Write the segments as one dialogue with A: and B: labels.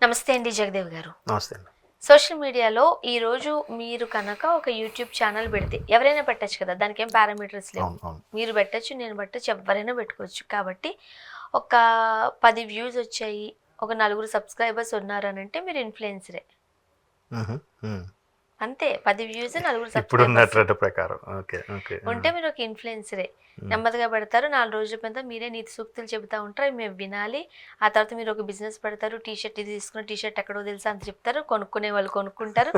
A: నమస్తే అండి జగదేవ్ గారు.
B: నమస్తే అండి.
A: సోషల్ మీడియాలో ఈరోజు మీరు కనుక ఒక యూట్యూబ్ ఛానల్ పెడితే ఎవరైనా పెట్టచ్చు కదా, దానికి ఏం పారామీటర్స్ లేవు.
B: అవును, అవును.
A: మీరు పెట్టచ్చు, నేను పెట్టచ్చు, ఎవరైనా పెట్టుకోవచ్చు. కాబట్టి ఒక 10 వ్యూస్ వచ్చాయి, ఒక 4 సబ్స్క్రైబర్స్ ఉన్నారనంటే మీరు ఇన్ఫ్లుయెన్సరే.
B: హుహు. హ్మ్.
A: అంతే, 10 వ్యూస్ 4
B: ఇప్పుడున్న
A: సబ్స్క్రైబర్స్
B: ట్రెండ్ ప్రకారం. ఓకే. ఓకే.
A: ఉంటే మీరు ఒక ఇన్ఫ్లుయెన్సరే.
B: హ్మ్.
A: నెమ్మదిగా పెడతారు, 4 రోజుల మీద మీరే నీతి సూక్తులు చెబుతూ ఉంటారు, అవి మేము వినాలి. ఆ తర్వాత మీరు ఒక బిజినెస్ పెడతారు, టీషర్ట్ ఇది తీసుకున్న టీషర్ట్ ఎక్కడో తెలుసా అంత చెప్తారు, కొనుక్కునే వాళ్ళు కొనుక్కుంటారు.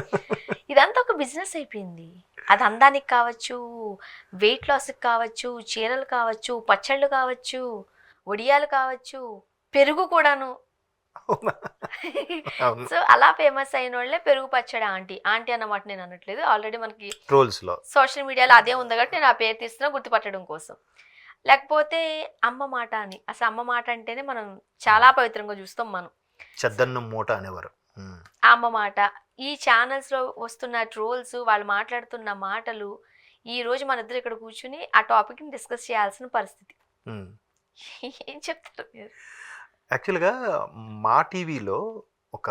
A: ఇదంతా ఒక బిజినెస్ అయిపోయింది. అది అందానికి కావచ్చు, వెయిట్ లాస్కి కావచ్చు, చీరలు కావచ్చు, పచ్చళ్ళు కావచ్చు, వడియాలు కావచ్చు, పెరుగు కూడాను.
B: అవునా? అవును.
A: సో అలా ఫేమస్ అయిన వాళ్ళే పెరుగు పచ్చడి ఆంటీ. ఆంటీ అన్నమాట నేను అనట్లేదు, ఆల్రెడీ మనకి
B: ట్రోల్స్‌లో.
A: సోషల్ మీడియాలో అదే ఉంది కాబట్టి నేను ఆ పేరు తీస్తున్నా గుర్తుపట్టడం కోసం. లేకపోతే అమ్మ మాట అని. అసలు అమ్మ మాట అంటేనే మనం చాలా పవిత్రంగా చూస్తాం మనం.
B: చెద్దన్నం మూట అనేవారు. హ్మ్.
A: ఆ అమ్మ మాట. ఈ ఛానల్స్‌లో వస్తున్న ట్రోల్స్, వాళ్ళు మాట్లాడుతున్న మాటలు, ఈరోజు మనిద్దరం ఇక్కడ కూర్చొని ఆ టాపిక్‌ని డిస్కస్ చేయాల్సిన పరిస్థితి.
B: హ్మ్.
A: ఏం చెప్తారు మీరు?
B: యాక్చువల్‌గా మా టీవీలో ఒక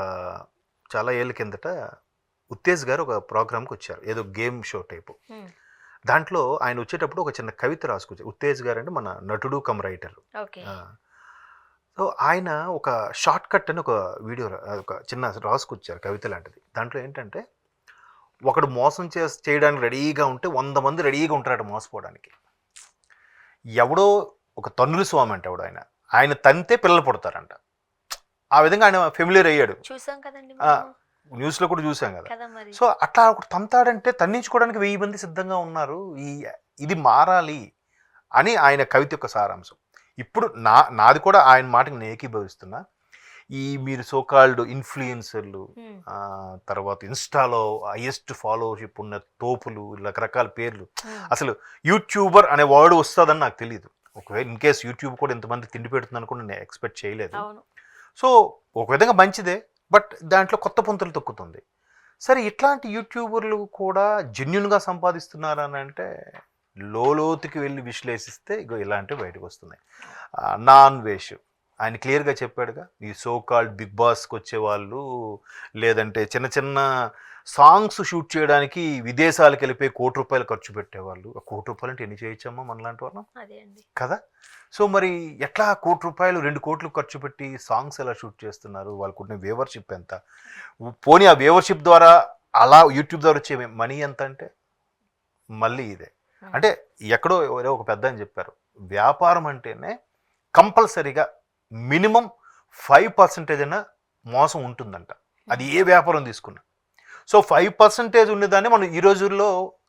B: చాలా ఏళ్ల కిందట ఉత్తేజ్ గారు ఒక ప్రోగ్రామ్‌కొచ్చారు. ఏదో గేమ్ షో టైపు.
A: హ్మ్.
B: దాంట్లో ఆయన వచ్చేటప్పుడు ఒక చిన్న కవిత రాసుకొచ్చారు. ఉత్తేజ్ గారంటే మన నటుడు కమ్ రైటర్.
A: ఓకే.
B: ఆ! సో, ఆయన ఒక షార్ట్ కట్ అని ఒక వీడియో ఒక చిన్న రాసుకొచ్చారు కవిత లాంటిది. దాంట్లో ఏంటంటే ఒకడు మోసం చేయడానికి రెడీగా ఉంటే 100 మంది రెడీగా ఉంటారట మోసపోవడానికి. ఎవడో ఒక తన్నుల స్వామి అంట ఎవడో ఆయన. ఆయన తంతే పిల్లలు పుడతారంట. ఆ విధంగా ఆయన ఫెమిలియర్ అయ్యాడు.
A: చూసాం కదండీ
B: ఆ!
A: మనం.
B: న్యూస్‌లో కూడా చూసాం కదా!
A: కదా మరి.
B: సో, అట్లా ఒకడు తంతాడంటే తన్నించుకోవడానికి 1000 మంది సిద్ధంగా ఉన్నారు. ఇది మారాలి అని ఆయన కవిత యొక్క సారాంశం. ఇప్పుడు నాది కూడా ఆయన మాటకి నేను ఏకీభవిస్తున్నా. మీరు సో కాల్డ్ ఇన్‌ఫ్లుయెన్సర్‌లు,
A: హ్మ్.
B: తర్వాత ఇన్‌స్టాలో హైయెస్ట్ ఫాలోవర్‌షిప్ ఉన్న తోపులు, రకరకాల పేర్లు.
A: హ్మ్.
B: అసలు యూట్యూబర్ అనే వర్డ్ వస్తదని నాకు తెలీదు. ఒకవేళ ఇన్ కేస్ యూట్యూబ్ కూడా ఇంతమంది తిండి పెడుతుందని కూడా నేను ఎక్స్‌పెక్ట్ చేయలేదు.
A: అవును.
B: సో, ఒక విధంగా మంచిదే. బట్ దాంట్లో కొత్త పుంతలు తొక్కుతుంది. సరే, ఇట్లాంటి యూట్యూబర్లు కూడా జెన్యూన్‌గా సంపాదిస్తున్నారనంటే లోతుకి వెళ్ళి విశ్లేషిస్తే ఇగో ఇలాంటివి బయటకు వస్తున్నాయి. నాన్ వేష్ ఆయన క్లియర్‌గా చెప్పాడుగా. ఈ సో కాల్డ్ బిగ్ బాస్‌కి వచ్చేవాళ్ళు, లేదంటే చిన్న చిన్న సాంగ్స్ షూట్ చేయడానికి విదేశాలకు వెళ్ళిపోయి ₹1,00,00,000 ఖర్చు పెట్టేవాళ్ళు. ₹1,00,00,000 అంటే ఎన్ని చేయొచ్చమ్మా మనలాంటి వాళ్ళం?
A: అదే అండి.
B: కదా! సో, మరి ఎట్లా ₹1,00,00,000 2,00,00,000 ఖర్చు పెట్టి సాంగ్స్ ఎలా షూట్ చేస్తున్నారు? వాళ్ళకున్న వ్యూవర్‌షిప్ ఎంత? పోనీ ఆ వ్యూవర్‌షిప్ ద్వారా అలా యూట్యూబ్ ద్వారా వచ్చే మనీ ఎంత అంటే మళ్ళీ ఇదే. అంటే ఎక్కడో ఎవరో ఒక పెద్దాయన చెప్పారు. వ్యాపారం అంటేనే కంపల్సరీగా మినిమమ్ 5% అయినా మోసం ఉంటుందంట. అది ఏ వ్యాపారం తీసుకున్నా. సో, 5% ఉండేదాన్ని మనం ఈ రోజుల్లో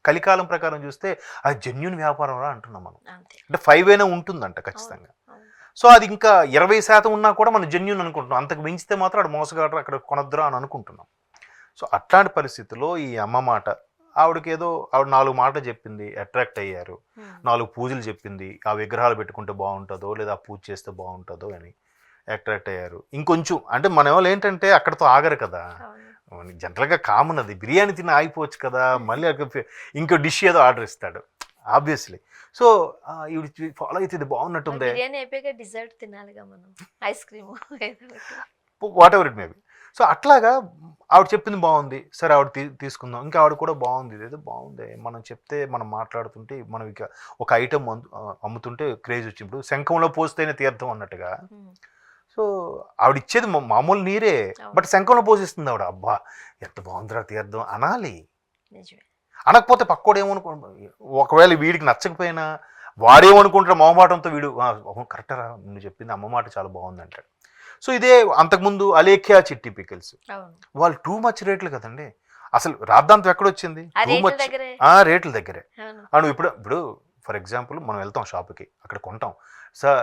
B: కలికాలం ప్రకారం చూస్తే అది జెన్యూన్ వ్యాపారం రా అంటున్నాం మనం.
A: అంతే.
B: అంటే 5 అయినా ఉంటుందంట ఖచ్చితంగా.
A: అవును.
B: సో, అది ఇంకా 20% ఉన్నా కూడా మనం జెన్యూన్ అనుకుంటున్నాం. అంతకు మించితే మాత్రం ఆడు మోసగాడు, అక్కడ కొనొద్దురా అని అనుకుంటున్నాం. సో, అట్లాంటి పరిస్థితుల్లో ఈ అమ్మ మాట ఆవిడ 4 మాటలు చెప్పింది, అట్రాక్ట్ అయ్యారు. 4 పూజలు చెప్పింది, ఆ విగ్రహాలు పెట్టుకుంటే బాగుంటుందో లేదా ఆ పూజ చేస్తే బాగుంటుందో అని అట్రాక్ట్ అయ్యారు. ఇంకొంచెం అంటే మన వాళ్ళు ఏంటంటే అక్కడతో ఆగరు కదా.
A: అవును.
B: జనరల్గా కామన్ అది. బిర్యానీ తిని ఆగిపోవచ్చు కదా, మళ్ళీ ఇంకో డిష్ ఏదో ఆర్డర్ ఇస్తాడు ఆబ్వియస్లీ. సో, ఈవిడ ఫాలో అయితే ఇది బాగున్నట్టుందే,
A: బిర్యానీ అయిపోయాక డిజర్ట్ తినాలిగా మనం, ఐస్ క్రీమ్ ఏదో ఒకటి.
B: What ever it maybe. So, అట్లాగా ఆవిడ చెప్పింది బాగుంది. సరే, ఆవిడ తీసుకుందాం. ఇంకా ఆవిడ కూడా బాగుంది, ఇదేదో బాగుంది, మనం చెప్తే మనం మాట్లాడుతుంటే మనం ఇక ఒక ఐటమ్ అమ్ముతుంటే క్రేజ్ వచ్చి ఇప్పుడు శంఖంలో పోస్తేనే తీర్థం అన్నట్టుగా. సో, ఆవిడ ఇచ్చేది మామూలు నీరే, బట్ శంఖంలో పోసిస్తుంది ఆవిడ. అబ్బా ఎంత బాగుందిరా తీర్థం అనాలి.
A: నిజమే.
B: అనకపోతే పక్కోడు ఏమనుకో, ఒకవేళ వీడికి నచ్చకపోయినా వాడేమనుకుంటాడు మొహమాటంతో, వీడు కరెక్టరా నువ్వు చెప్పింది అమ్మ మాట చాలా బాగుంది అంటాడు. సో, ఇదే అంతకుముందు అలేఖ్యా చిట్టి పికిల్స్, వాళ్ళు టూ మచ్ రేట్లు కదండి. అసలు రాద్ధాంతం ఎక్కడొచ్చింది? టూ మచ్ రేట్ల దగ్గరే. నువ్వు ఇప్పుడు ఫర్ ఎగ్జాంపుల్ మనం వెళ్తాం షాప్కి, అక్కడ కొంటాం. సార్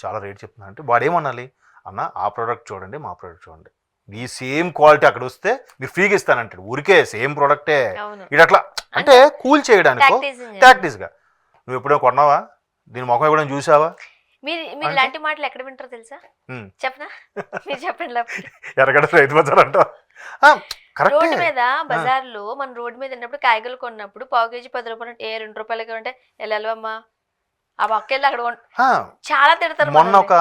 B: చాలా రేట్ చెప్తున్నా అంటే వాడు ఏమనాలి? అన్న ఆ ప్రోడక్ట్ చూడండి, మా ప్రోడక్ట్ చూడండి, ఈ సేమ్ క్వాలిటీ అక్కడ వస్తే మీరు ఫ్రీగా ఇస్తానంటాడు. ఊరికే సేమ్ ప్రోడక్టే ఇది అట్లా అంటే కూల్ చేయడానికి టాక్టిక్స్గా. నువ్వు ఎప్పుడైనా కొన్నావా? దీని ముఖం ఎప్పుడైనా చూసావా?
A: మీరు ఇలాంటి మాటలు ఎక్కడ వింటారో తెలుసా? చెప్పనా? మీరు చెప్పండి.
B: ఎరగడ రైతు బజార్ అంట.
A: రోడ్డు మీద బజార్లో మనం రోడ్డు మీద ఉన్నప్పుడు కాయగూరలు కొన్నప్పుడు పావు కేజీ ₹10 ఏ ₹2 అంటే వెళ్ళవమ్మా ఆ పక్కెళ్ళి అక్కడ
B: ఆ,
A: చాలా తిడతారు
B: మొన్న
A: మనల్ని.
B: ఒక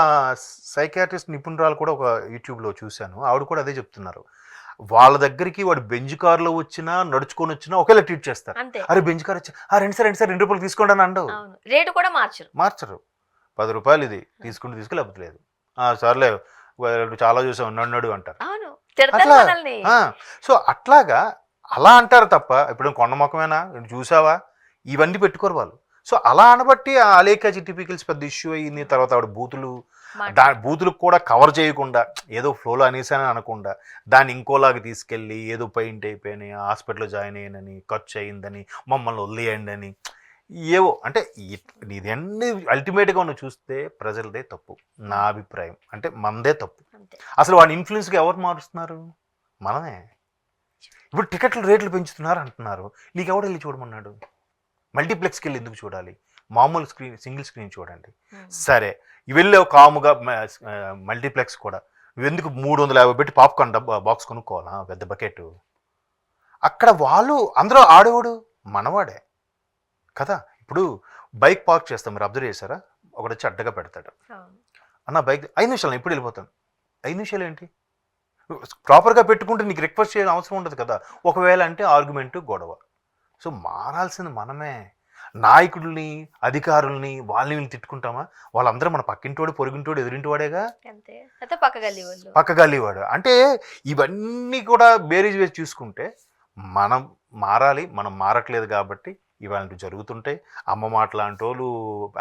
B: సైకాట్రిస్ట్ నిపుణురాలు కూడా ఒక యూట్యూబ్లో చూశాను, ఆవిడ కూడా అదే చెప్తున్నారు. వాళ్ళ దగ్గరికి వాడు బెంజ్ కార్లో వచ్చినా నడుచుకొని వచ్చినా ఒకేలా ట్రీట్ చేస్తారు.
A: అంతే.
B: అరే బెంజ్ కార్ వచ్చి రెండు సార్ 2 రూపాయలు తీసుకోండి అని అండవు.
A: అవును, రేటు కూడా మార్చరు.
B: మార్చరు. 10 రూపాయలు ఇది తీసుకుంటే లేకపోతే లేదు. సర్లే వాడు చాలా చూసాం నన్ను అంటారు.
A: అవును, తిడతారు
B: అట్లా
A: మనల్ని.
B: సో అట్లాగా అలా అంటారు తప్ప ఇప్పుడు కొండ మొక్కమేనా చూసావా ఇవన్నీ పెట్టుకోరు వాళ్ళు. సో అలా అనబట్టి ఆ అలేఖ్య చిట్టి పికిల్స్ పెద్ద ఇష్యూ అయ్యింది. తర్వాత ఆవిడ బూతులు బూతులకు కూడా కవర్ చేయకుండా ఏదో ఫ్లోలో అనేసాని అనకుండా దాన్ని ఇంకోలాగా తీసుకెళ్ళి ఏదో పెయింట్ అయిపోయినాయి, హాస్పిటల్లో జాయిన్ అయ్యానని, ఖర్చు అయిందని, మమ్మల్ని వదిలేయండి అని ఏవో అంటే ఇదన్నీ అల్టిమేట్గా ఉన్న చూస్తే ప్రజలదే తప్పు నా అభిప్రాయం. అంటే మనదే తప్పు.
A: అంతే.
B: అసలు వాడి ఇన్ఫ్లుయెన్స్గా ఎవరు మారుస్తున్నారు? మనమే. ఇప్పుడు టికెట్లు రేట్లు పెంచుతున్నారు అంటున్నారు, నీకు ఎవడు వెళ్ళి చూడమన్నాడు? మల్టీప్లెక్స్కి వెళ్ళి ఎందుకు చూడాలి? మామూలు స్క్రీన్ సింగిల్ స్క్రీన్ చూడండి. సరే వెళ్ళావు కాముగా మల్టీప్లెక్స్ కూడా నువ్వెందుకు 350 పెట్టి పాప్కార్న్ బాక్స్ కొనుక్కోవాలా పెద్ద బకెట్? అక్కడ వాళ్ళు అందరూ ఆడేవాడు మనవాడే కదా. ఇప్పుడు బైక్ పార్క్ చేస్తాం, మీరు అబ్జర్వ్ చేశారా? ఒకటి వచ్చి అడ్డగా పెడతాడు, అన్న బైక్ 5 నిమిషాలు ఇప్పుడు వెళ్ళిపోతాను. 5 నిమిషాలు ఏంటి? ప్రాపర్గా పెట్టుకుంటే నీకు రిక్వెస్ట్ చేయడం అవసరం ఉండదు కదా. ఒకవేళ అంటే ఆర్గ్యుమెంట్, గొడవ. సో మారాల్సింది మనమే. నాయకుల్ని, అధికారుల్ని, వాళ్ళని వీళ్ళని తిట్టుకుంటామా? వాళ్ళందరూ మన పక్కింటోడు, పొరుగింటోడు, ఎదురింటివాడేగా. పక్కగల్లివాడు. అంటే ఇవన్నీ కూడా బేరీజ్ వేసి చూసుకుంటే మనం మారాలి. మనం మారట్లేదు కాబట్టి ఇవాళ జరుగుతుంటాయి. అమ్మ మాట లాంటి వాళ్ళు,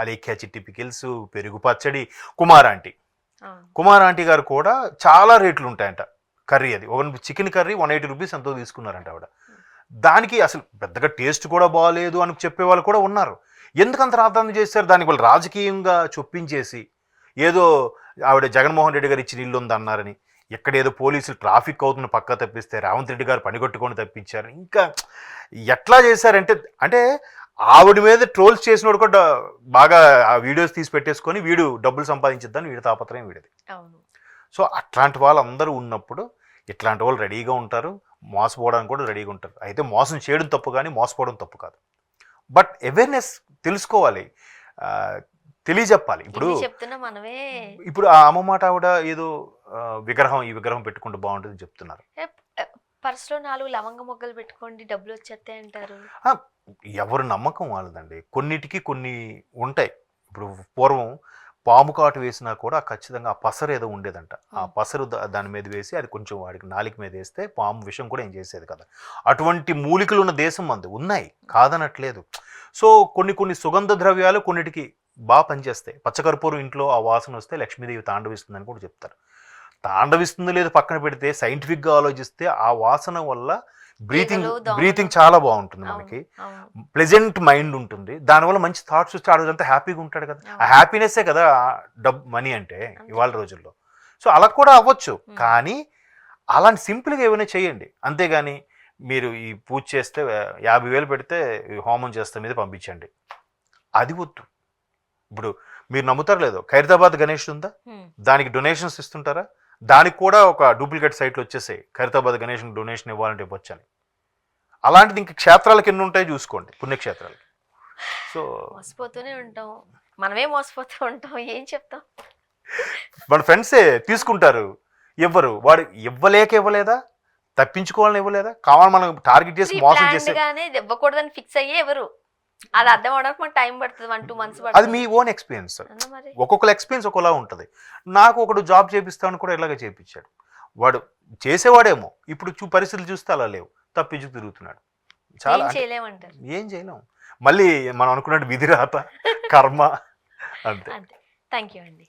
B: అలేఖ్య చిట్టి పికిల్స్, పెరుగు పచ్చడి, కుమార్ ఆంటీ గారు కూడా చాలా రేట్లు ఉంటాయంట కర్రీ. అది ఒక చికెన్ కర్రీ 180 రూపీస్ ఎంతో తీసుకున్నారంట ఆవిడ. దానికి అసలు పెద్దగా టేస్ట్ కూడా బాగాలేదు అని చెప్పేవాళ్ళు కూడా ఉన్నారు. ఎందుకంత రాద్ధాంతం చేశారు? దానికి వాళ్ళు రాజకీయంగా చొప్పించేసి ఏదో ఆవిడ జగన్మోహన్ రెడ్డి గారు ఇచ్చిన ఇల్లు ఉంది అన్నారని, ఎక్కడేదో పోలీసులు ట్రాఫిక్ అవుతున్న పక్క తప్పిస్తే రేవంత్ రెడ్డి గారు పనిగొట్టుకొని తప్పించారు. ఇంకా ఎట్లా చేశారంటే అంటే ఆవిడ మీద ట్రోల్స్ చేసినోడు కూడా బాగా ఆ వీడియోస్ తీసి పెట్టేసుకొని వీడు డబ్బులు సంపాదించిద్దని వీడి తాపత్రయం వీడిది. సో అట్లాంటి వాళ్ళందరూ ఉన్నప్పుడు ఇట్లాంటి వాళ్ళు రెడీగా ఉంటారు, మోసపోవడానికి కూడా రెడీగా ఉంటారు. అయితే మోసం చేయడం తప్పు కానీ మోసపోవడం తప్పు కాదు. బట్ అవేర్నెస్ తెలుసుకోవాలి, తెలియజెప్పాలి. ఇప్పుడు ఆ అమ్మ మాట ఆవిడ ఏదో ఈ విగ్రహం పెట్టుకుంటే బాగుంటుంది చెప్తున్నారు.
A: పర్సులో 4 లవంగ మొగ్గలు పెట్టుకోండి డబ్బులు వచ్చేస్తాయి అంటారు.
B: ఎవరు నమ్మకం వాళ్ళదండి. కొన్నిటికి కొన్ని ఉంటాయి. ఇప్పుడు పూర్వం పాము కాటు వేసినా కూడా ఖచ్చితంగా ఆ పసరు ఏదో ఉండేదంట. ఆ పసరు దాని మీద వేసి అది కొంచెం వాడికి నాలిక మీద వేస్తే పాము విషం కూడా ఏం చేసేది కదా. అటువంటి మూలికలు ఉన్న దేశం మంది ఉన్నాయి, కాదనట్లేదు. సో కొన్ని సుగంధ ద్రవ్యాలు కొన్నిటికి బాగా పనిచేస్తాయి. పచ్చకర్పూరం ఇంట్లో ఆ వాసన వస్తే లక్ష్మీదేవి తాండవిస్తుందని కూడా చెప్తారు. తాండవిస్తుంది లేదు పక్కన పెడితే, సైంటిఫిక్గా ఆలోచిస్తే ఆ వాసన వల్ల బ్రీతింగ్ చాలా బాగుంటుంది, మనకి ప్లెజెంట్ మైండ్ ఉంటుంది. దానివల్ల మంచి థాట్స్ వచ్చి ఆడదంతా హ్యాపీగా ఉంటాడు కదా. ఆ హ్యాపీనెస్సే కదా మనీ అంటే ఇవాళ రోజుల్లో. సో అలా కూడా అవ్వచ్చు, కానీ అలాంటి సింపుల్గా ఏమైనా చేయండి. అంతేగాని మీరు ఈ పూజ చేస్తే 50,000 పెడితే హోమం చేస్తే మీద పంపించండి, అది వద్దు. ఇప్పుడు మీరు నమ్ముతారు లేదో, ఖైరతాబాద్ గణేష్ ఉందా, దానికి డొనేషన్స్ ఇస్తుంటారా? దానికి కూడా ఒక డూప్లికేట్ సైట్లు వచ్చేసాయి, ఖైరతాబాద్ గణేష్ డొనేషన్ ఇవ్వాలంటే ఇవ్వచ్చని. అలాంటిది ఇంక క్షేత్రాలకు ఎన్ని ఉంటాయి చూసుకోండి, పుణ్యక్షేత్రాలు. సో
A: మోసపోతూనే ఉంటాం, మనమే మోసపోతూ ఉంటాం, ఏం చెప్తాం.
B: మన ఫ్రెండ్సే తీసుకుంటారు, ఇవ్వరు. వాడు ఇవ్వలేదా, తప్పించుకోవాలని ఇవ్వలేదా, కావాలి మనం టార్గెట్ చేసి మోసం చేసి
A: ఇవ్వకూడదని ఫిక్స్ అయ్యే ఎవరు, అది అర్థం అవడానికి మనకు టైం పడుతుంది, 1-2 months పడుతుంది.
B: అది మీ ఓన్ ఎక్స్పీరియన్స్. ఒక్కొక్కరు ఎక్స్పీరియన్స్ ఒకలా ఉంటుంది. నాకు ఒకడు జాబ్ చేపిస్తామని కూడా ఇలాగే చేయించాడు. వాడు చేసేవాడేమో, ఇప్పుడు పరిస్థితులు చూస్తే అలా లేవు, తప్పించుకు తిరుగుతున్నాడు. చాలా ఏం చేయలేము. మళ్ళీ మనం అనుకున్నట్టు విధిరాత, కర్మ అంతే.
A: థ్యాంక్ యూ అండి.